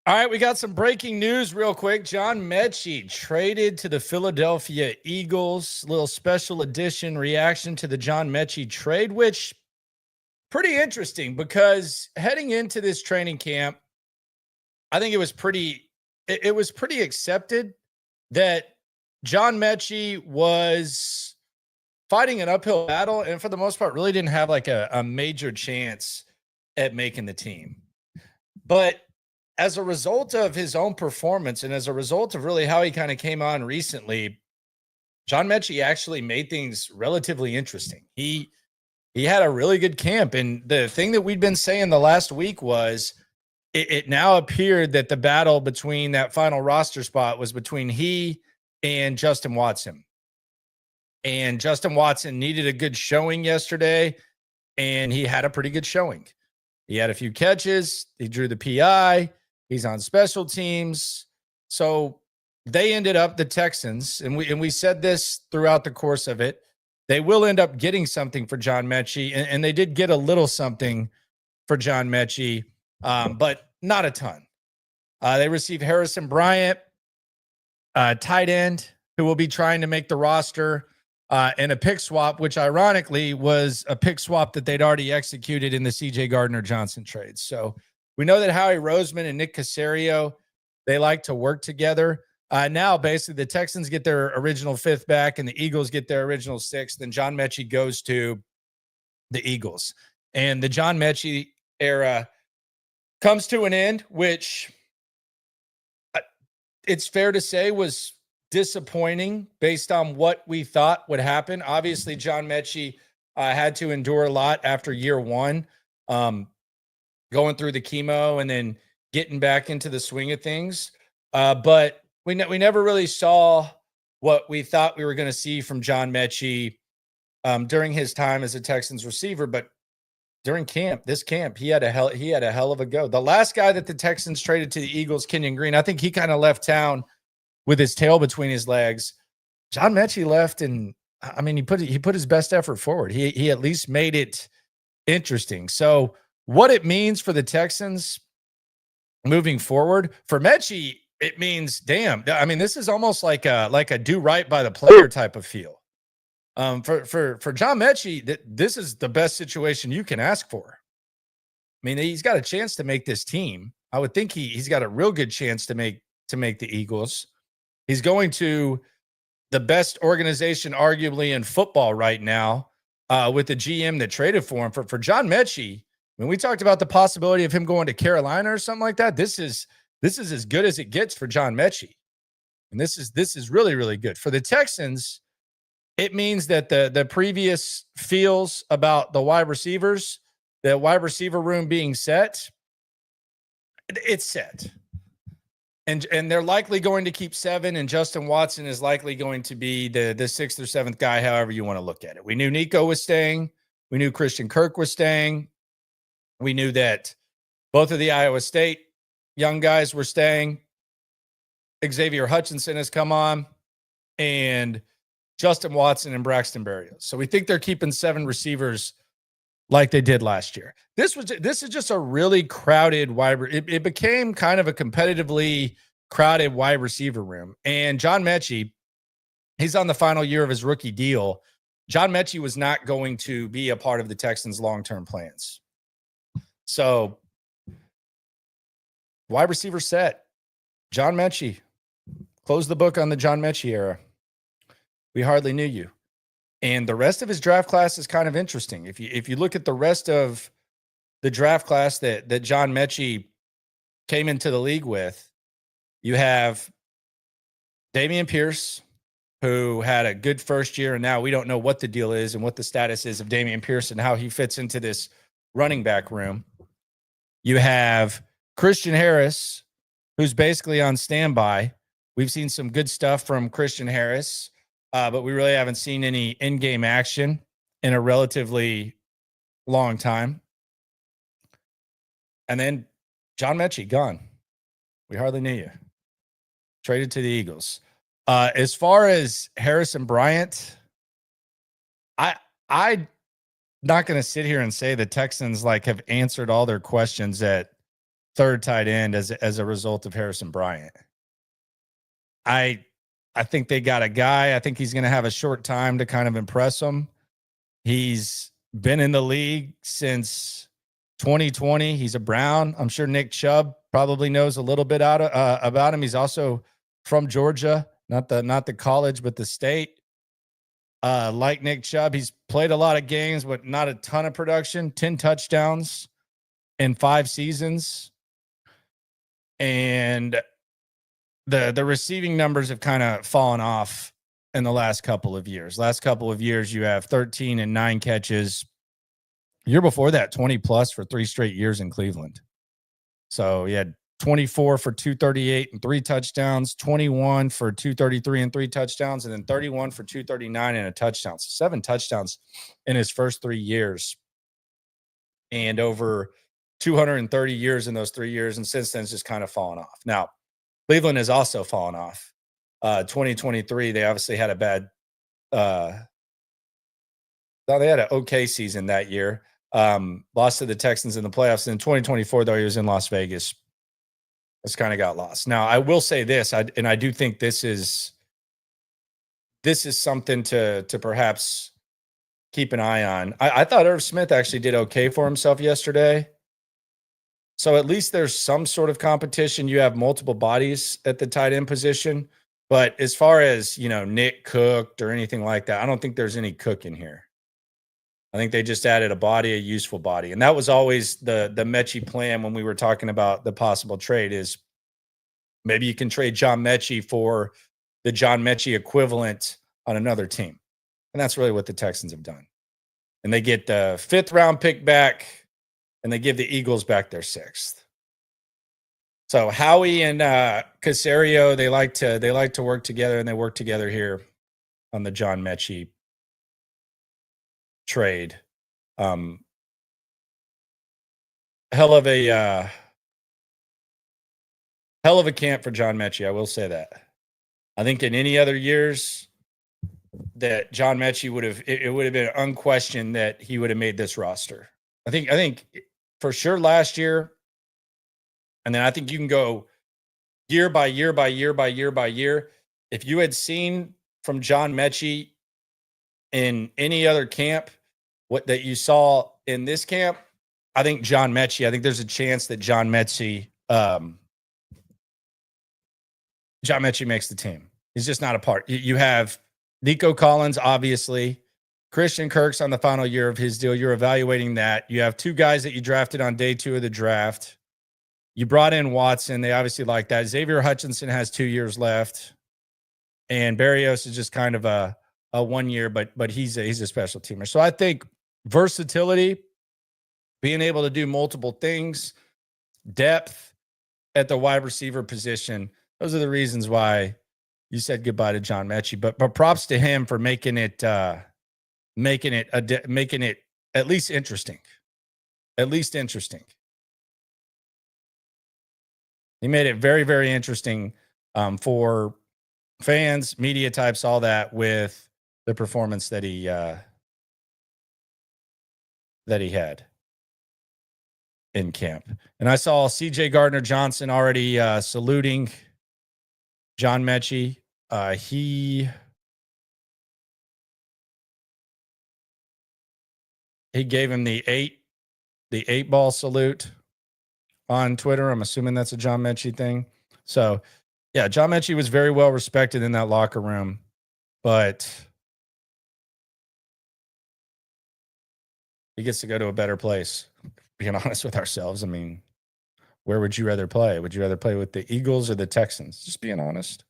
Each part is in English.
All right, we got some breaking news real quick. John Metchie traded to the Philadelphia Eagles. Little special edition reaction to the John Metchie trade, which pretty interesting because heading into this training camp, I think it was pretty accepted that John Metchie was fighting an uphill battle and for the most part really didn't have like a major chance at making the team. But as a result of his own performance and as a result of really how he kind of came on recently, John Metchie actually made things relatively interesting. He had a really good camp, and the thing that we'd been saying the last week was it now appeared that the battle between that final roster spot was between he and Justin Watson. And Justin Watson needed a good showing yesterday, and he had a pretty good showing. He had a few catches. He drew the PI. He's on special teams. So they ended up, the Texans, and we said this throughout the course of it, they will end up getting something for John Metchie, and they did get a little something for John Metchie, but not a ton. They received Harrison Bryant, tight end, who will be trying to make the roster, and a pick swap, which ironically was a pick swap that they'd already executed in the CJ Gardner-Johnson trade. So we know that Howie Roseman and Nick Caserio, they like to work together. Now, basically, the Texans get their original fifth back and the Eagles get their original sixth. Then John Metchie goes to the Eagles. And the John Metchie era comes to an end, which it's fair to say was disappointing based on what we thought would happen. Obviously, John Metchie had to endure a lot after year one, going through the chemo and then getting back into the swing of things. But we never really saw what we thought we were going to see from John Metchie during his time as a Texans receiver. But during this camp, he had a hell of a go. The last guy that the Texans traded to the Eagles, Kenyon Green, I think he kind of left town with his tail between his legs. John Metchie left, and I mean, he put his best effort forward. He at least made it interesting. So what it means for the Texans moving forward, for Metchie, it means, damn, I mean, this is almost like a do right by the player type of feel. For John Metchie, this is the best situation you can ask for. I mean, he's got a chance to make this team. I would think he's got a real good chance to make the Eagles. He's going to the best organization, arguably, in football right now, with the GM that traded for him. For John Metchie, when we talked about the possibility of him going to Carolina or something like that, this is as good as it gets for John Metchie. And this is really, really good. For the Texans, it means that the previous feels about the wide receivers, the wide receiver room being set, it's set. And they're likely going to keep 7, and Justin Watson is likely going to be the 6th or 7th guy, however you want to look at it. We knew Nico was staying. We knew Christian Kirk was staying. We knew that both of the Iowa State young guys were staying. Xavier Hutchinson has come on, and Justin Watson and Braxton Berrios. So we think they're keeping 7 receivers like they did last year. This is just a really crowded it became kind of a competitively crowded wide receiver room. And John Metchie, he's on the final year of his rookie deal. John Metchie was not going to be a part of the Texans' long-term plans. So wide receiver set. John Metchie. Close the book on the John Metchie era. We hardly knew you. And the rest of his draft class is kind of interesting. If you look at the rest of the draft class that John Metchie came into the league with, you have Dameon Pierce, who had a good first year, and now we don't know what the deal is and what the status is of Dameon Pierce and how he fits into this running back room. You have Christian Harris, who's basically on standby. We've seen some good stuff from Christian Harris, but we really haven't seen any in-game action in a relatively long time. And then John Metchie, gone. We hardly knew you. Traded to the Eagles. As far as Harrison Bryant, I'm not going to sit here and say the Texans have answered all their questions at third tight end as a result of Harrison Bryant. I think they got a guy. I think he's going to have a short time to kind of impress them. He's been in the league since 2020. He's a Brown. I'm sure Nick Chubb probably knows a little bit about him. He's also from Georgia, not the college, but the state. Like Nick Chubb, he's played a lot of games, but not a ton of production. 10 touchdowns in 5 seasons. And the receiving numbers have kind of fallen off in the last couple of years. Last couple of years, you have 13 and 9 catches. Year before that, 20 plus for 3 straight years in Cleveland. So he had 24 for 238 and 3 touchdowns, 21 for 233 and 3 touchdowns, and then 31 for 239 and a touchdown. So 7 touchdowns in his first 3 years. And over 230 years in those 3 years. And since then, it's just kind of fallen off. Now, Cleveland has also fallen off. 2023, they obviously had a bad they had an okay season that year. Lost to the Texans in the playoffs. In 2024, though, he was in Las Vegas. It's kind of got lost. Now, I will say this, and I do think this is something to perhaps keep an eye on. I thought Irv Smith actually did okay for himself yesterday. So at least there's some sort of competition. You have multiple bodies at the tight end position. But as far as, Nick cooked or anything like that, I don't think there's any cooking here. I think they just added a useful body. And that was always the Metchie plan when we were talking about the possible trade is maybe you can trade John Metchie for the John Metchie equivalent on another team. And that's really what the Texans have done. And they get the 5th round pick back and they give the Eagles back their 6th. So Howie and Caserio, they like to work together, and they work together here on the John Metchie trade. Hell of a camp for John Metchie, I will say that. I think in any other years that John Metchie would have been unquestioned that he would have made this roster. I think for sure last year, and then I think you can go year by year by year by year by year. If you had seen from John Metchie in any other camp what that you saw in this camp, I think there's a chance that John Metchie makes the team. He's just not a part. You have Nico Collins, obviously. Christian Kirk's on the final year of his deal. You're evaluating that. You have 2 guys that you drafted on day 2 of the draft. You brought in Watson. They obviously like that. Xavier Hutchinson has 2 years left. And Berrios is just kind of a 1 year, but he's a special teamer. So I think versatility, being able to do multiple things, depth at the wide receiver position, those are the reasons why you said goodbye to John Metchie. But props to him for making it at least interesting. At least interesting. He made it very, very interesting for fans, media types, all that, with the performance that he had in camp. And I saw CJ Gardner-Johnson already saluting John Metchie. He gave him the 8 ball salute on Twitter. I'm assuming that's a John Metchie thing. So, yeah, John Metchie was very well respected in that locker room, but he gets to go to a better place. Being honest with ourselves, I mean, where would you rather play? Would you rather play with the Eagles or the Texans? Just being honest.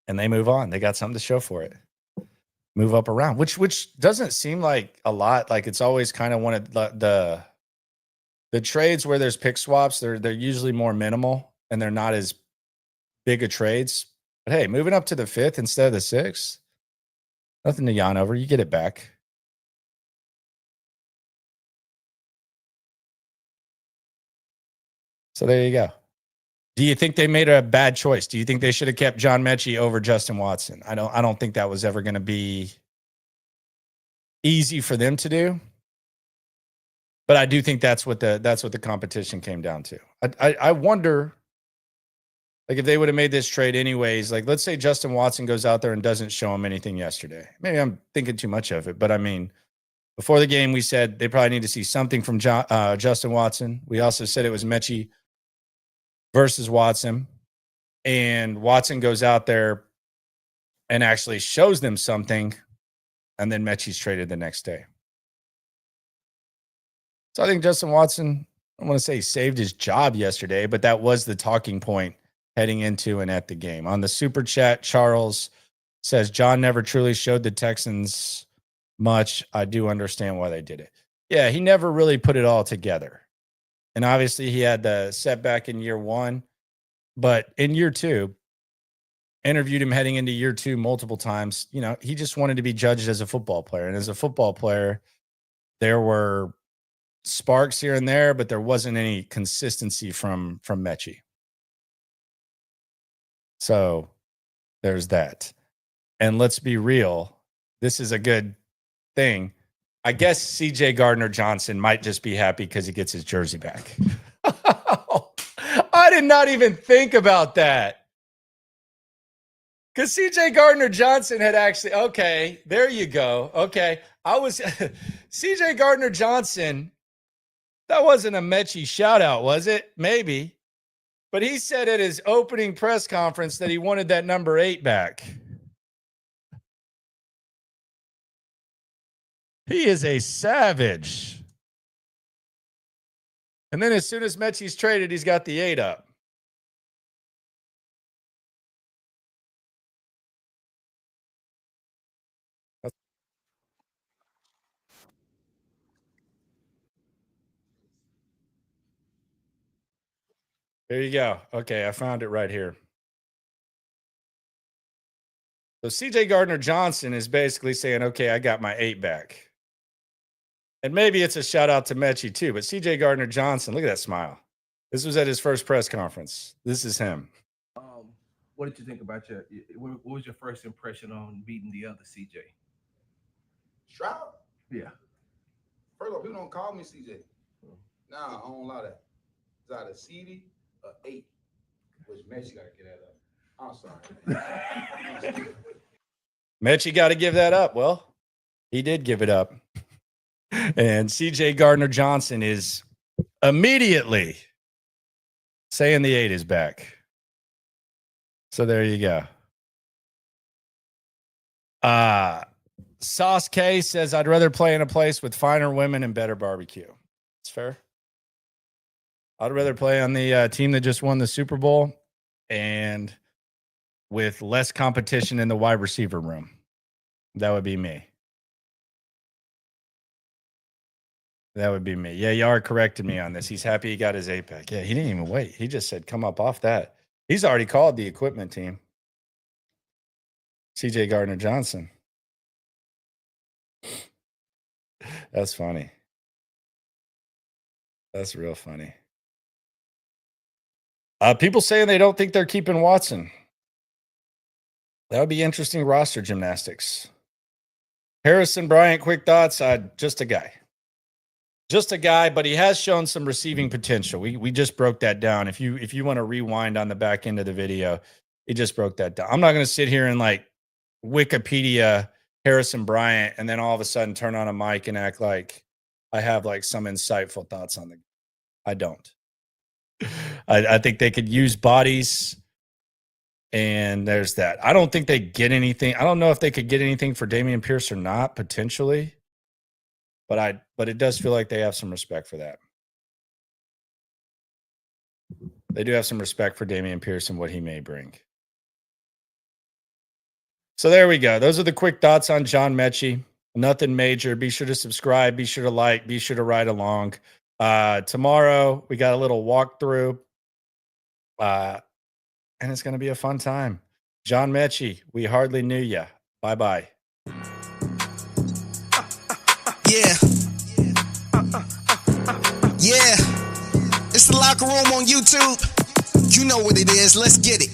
And they move on. They got something to show for it. Move up around, which doesn't seem like a lot. Like it's always kind of one of the trades where there's pick swaps. They're usually more minimal and they're not as big of trades. But hey, moving up to the 5th instead of the 6th, nothing to yawn over. You get it back. So there you go. Do you think they made a bad choice? Do you think they should have kept John Metchie over Justin Watson? I don't think that was ever going to be easy for them to do. But I do think that's what the competition came down to. I wonder, like, if they would have made this trade anyways. Like, let's say Justin Watson goes out there and doesn't show him anything yesterday. Maybe I'm thinking too much of it, but I mean, before the game, we said they probably need to see something from Justin Watson. We also said it was Metchie versus Watson, and Watson goes out there and actually shows them something, and then Metchie's traded the next day. So I think Justin Watson, I want to say, saved his job yesterday, but that was the talking point heading into and at the game. On the super chat, Charles says, John never truly showed the Texans much. I do understand why they did it. Yeah, he never really put it all together. And obviously he had the setback in year one, but in year two, interviewed him heading into year two multiple times. You know, he just wanted to be judged as a football player. And as a football player, there were sparks here and there, but there wasn't any consistency from Metchie. So there's that. And let's be real, this is a good thing. I guess CJ Gardner-Johnson might just be happy because he gets his jersey back. I did not even think about that. Because CJ Gardner-Johnson had actually, okay, there you go. Okay. CJ Gardner-Johnson, that wasn't a Metchie shout out, was it? Maybe. But he said at his opening press conference that he wanted that number 8 back. He is a savage. And then as soon as Metchie's traded, he's got the 8 up. There you go. Okay, I found it right here. So CJ Gardner-Johnson is basically saying, okay, I got my 8 back. And maybe it's a shout out to Metchie too, but CJ Gardner-Johnson, look at that smile. This was at his first press conference. This is him. What did you think about what was your first impression on beating the other CJ? Stroud? Yeah. First of all, people don't call me CJ. Nah, I don't allow that. It's either CD or 8, which Metchie got to get that up. I'm sorry. Metchie got to give that up. Well, he did give it up. And CJ Gardner-Johnson is immediately saying the 8 is back. So there you go. Sauce K says, I'd rather play in a place with finer women and better barbecue. It's fair. I'd rather play on the team that just won the Super Bowl and with less competition in the wide receiver room. That would be me. That would be me. Yeah, Yar corrected me on this. He's happy he got his 8 back. Yeah, he didn't even wait. He just said, come up off that. He's already called the equipment team. CJ Gardner-Johnson. That's funny. That's real funny. People saying they don't think they're keeping Watson. That would be interesting roster gymnastics. Harrison Bryant, quick thoughts. Just a guy. Just a guy, but he has shown some receiving potential. We just broke that down. If you want to rewind on the back end of the video, he just broke that down. I'm not going to sit here and like Wikipedia Harrison Bryant and then all of a sudden turn on a mic and act like I have like some insightful thoughts on the. I don't. I think they could use bodies, and there's that. I don't think they get anything. I don't know if they could get anything for Dameon Pierce or not, potentially. But it does feel like they have some respect for that. They do have some respect for Dameon Pierce and what he may bring. So there we go. Those are the quick thoughts on John Metchie. Nothing major. Be sure to subscribe. Be sure to like. Be sure to ride along. Tomorrow, we got a little walkthrough. And it's going to be a fun time. John Metchie, we hardly knew you. Bye-bye. Yeah. Yeah. It's the Locker Room on YouTube. You know what it is. Let's get it.